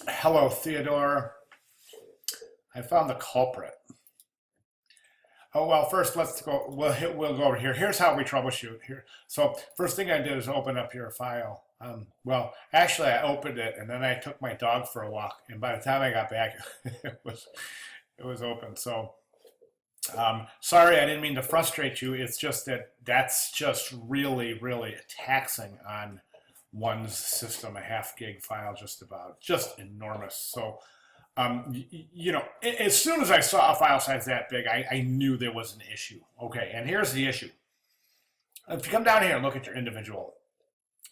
Hello, Theodore. I found the culprit. Oh well, first let's go. We'll go over here. Here's how we troubleshoot here. So first thing I did is open up your file. Well, actually, I opened it and then I took my dog for a walk. And by the time I got back, it was open. So sorry, I didn't mean to frustrate you. It's just that that's just really taxing on one's system. A half gig file, just enormous. So as soon as I saw a file size that big, I knew there was an issue. Okay, and here's the issue. If you come down here and look at your individual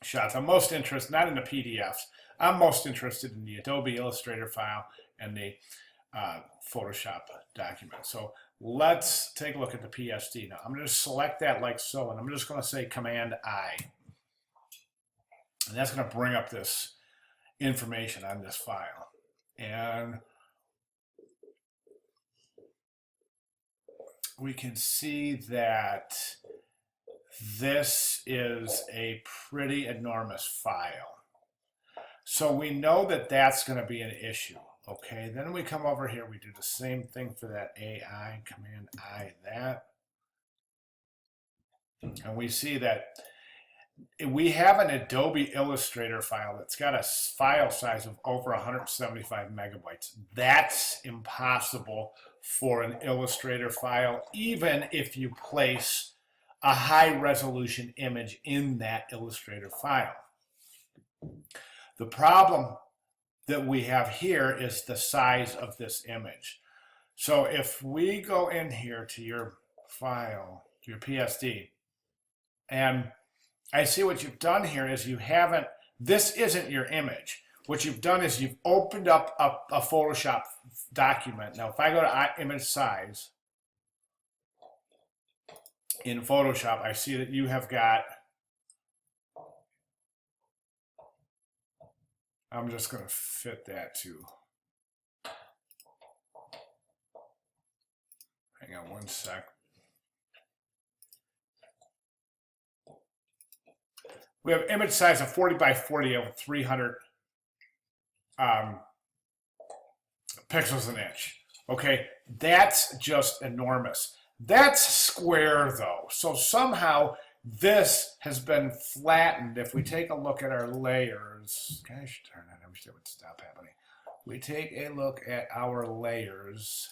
shots, I'm most interested, not in the PDFs, I'm most interested in the Adobe Illustrator file and the Photoshop document. So let's take a look at the PSD now. I'm going to select that like so, and I'm just going to say Command I. And that's going to bring up this information on this file. And we can see that this is a pretty enormous file. So we know that that's going to be an issue. Okay, then we come over here, we do the same thing for that AI, Command I, that. And we see that we have an Adobe Illustrator file that's got a file size of over 175 megabytes. That's impossible for an Illustrator file, even if you place a high resolution image in that Illustrator file. The problem that we have here is the size of this image. So if we go in here to your file, your PSD, and I see what you've done here is you haven't, this isn't your image. What you've done is you've opened up a Photoshop document. Now, if I go to image size in Photoshop, I see that you have got, I'm just going to fit that to, hang on one sec. We have image size of 40 by 40 over 300 pixels an inch. Okay, that's just enormous. That's square though. So somehow this has been flattened. If we take a look at our layers, okay, I should turn that, I wish that would stop happening. We take a look at our layers.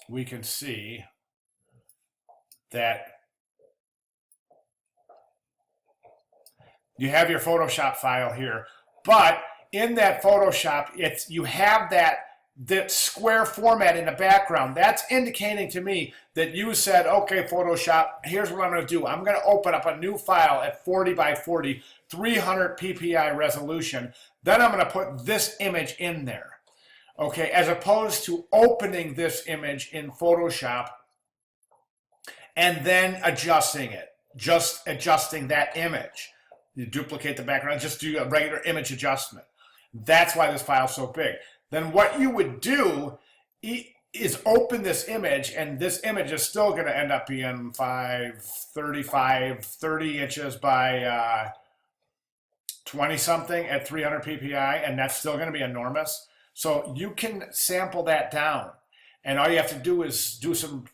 We can see that you have your Photoshop file here, but in that Photoshop, you have that square format in the background. That's indicating to me that you said, okay, Photoshop, here's what I'm going to do. I'm going to open up a new file at 40 by 40, 300 ppi resolution. Then I'm going to put this image in there. Okay, as opposed to opening this image in Photoshop and then adjusting it, just adjusting that image. You duplicate the background, just do a regular image adjustment. That's why this file is so big. Then what you would do is open this image, and this image is still going to end up being 30 inches by 20 something at 300 ppi, and that's still going to be enormous. So you can sample that down, and all you have to do is do some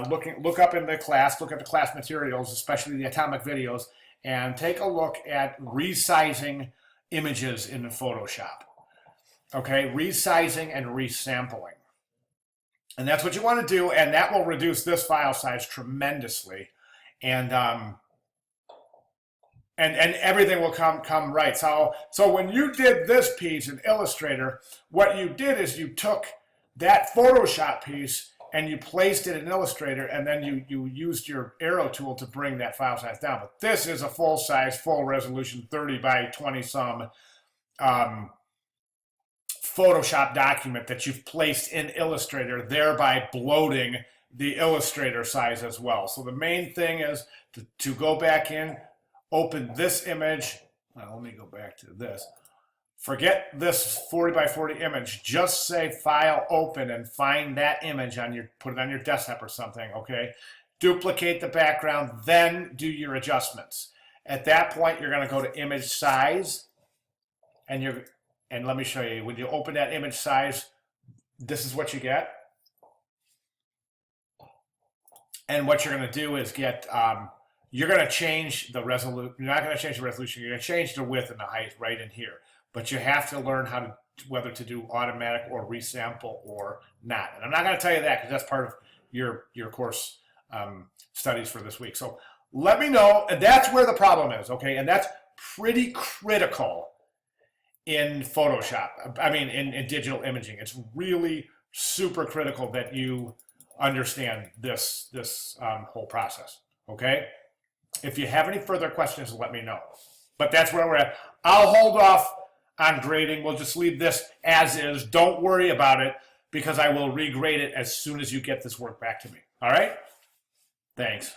look up in the class, look at the class materials, especially the atomic videos, and take a look at resizing images in Photoshop. Okay, resizing and resampling, and that's what you want to do, and that will reduce this file size tremendously, and everything will come right. So when you did this piece in Illustrator, what you did is you took that Photoshop piece and you placed it in Illustrator, and then you used your arrow tool to bring that file size down. But this is a full size, full resolution, 30 by 20 some Photoshop document that you've placed in Illustrator, thereby bloating the Illustrator size as well. So the main thing is to go back in, open this image. Well, let me go back to this. Forget this 40 by 40 image. Just say File, Open, and find that image on put it on your desktop or something, okay? duplicate the background, then do your adjustments. At that point, you're going to go to image size, and let me show you. When you open that image size, this is what you get. And what you're going to do is get, you're going to change the resolution. You're not going to change the resolution. You're going to change the width and the height right in here. But you have to learn how to, whether to do automatic or resample or not. And I'm not going to tell you that because that's part of your course studies for this week. So let me know. And that's where the problem is, okay? And that's pretty critical in Photoshop. I mean, in digital imaging. It's really super critical that you understand this whole process, okay? If you have any further questions, let me know. But that's where we're at. I'll hold off on grading. We'll just leave this as is. Don't worry about it because I will regrade it as soon as you get this work back to me. All right? Thanks.